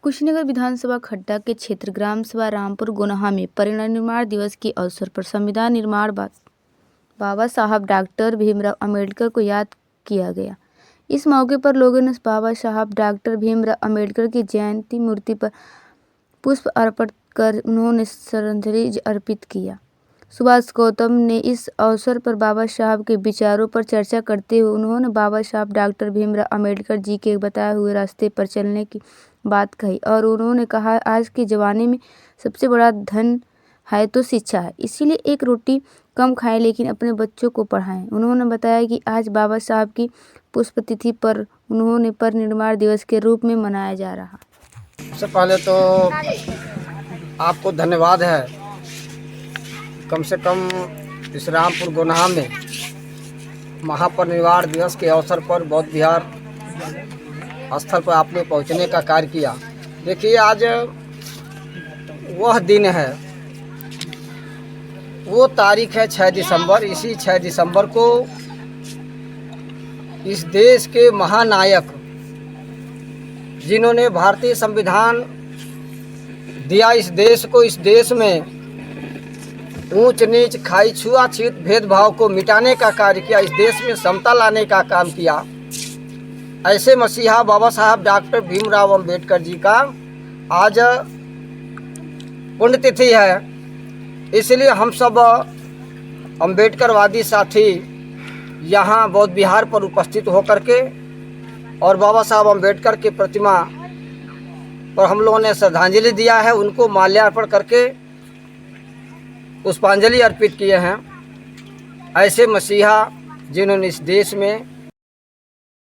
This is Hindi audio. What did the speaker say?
कुशीनगर विधानसभा खड्डा के क्षेत्र ग्राम सभा रामपुर गोनहा में परिनिर्वाण दिवस के अवसर पर संविधान निर्माण बाबा साहब डॉक्टर भीमराव अंबेडकर को याद किया गया। इस मौके पर लोगों ने बाबा साहब डॉक्टर भीमराव अंबेडकर की जयंती मूर्ति पर पुष्प अर्पण कर उन्होंने श्रद्धांजलि अर्पित किया। सुभाष गौतम ने इस अवसर पर बाबा साहब के विचारों पर चर्चा करते हुए उन्होंने बाबा साहब डॉक्टर भीमराव अंबेडकर जी के बताए हुए रास्ते पर चलने की बात कही और उन्होंने कहा, आज के ज़माने में सबसे बड़ा धन है तो शिक्षा है, इसीलिए एक रोटी कम खाएं लेकिन अपने बच्चों को पढ़ाएं। उन्होंने बताया कि आज बाबा साहब की पुष्पतिथि पर उन्होंने परिनिर्वाण दिवस के रूप में मनाया जा रहा। सबसे पहले तो आपको धन्यवाद है, कम से कम इस रामपुर गोनहा में महापरिनिर्वाण दिवस के अवसर पर बौद्ध विहार स्थल पर आपने पहुंचने का कार्य किया। देखिए, आज वह दिन है, वो तारीख है 6 दिसंबर। इसी 6 दिसंबर को इस देश के महानायक जिन्होंने भारतीय संविधान दिया इस देश को, इस देश में ऊंच नीच खाई छुआछूत भेदभाव को मिटाने का कार्य किया, इस देश में समता लाने का काम किया, ऐसे मसीहा बाबा साहब डॉक्टर भीमराव अंबेडकर जी का आज पुण्यतिथि है। इसलिए हम सब अंबेडकरवादी साथी यहाँ बौद्ध विहार पर उपस्थित होकर के और बाबा साहब अंबेडकर की प्रतिमा पर हम लोगों ने श्रद्धांजलि दिया है, उनको माल्यार्पण करके पुष्पांजलि अर्पित किए हैं। ऐसे मसीहा जिन्होंने इस देश में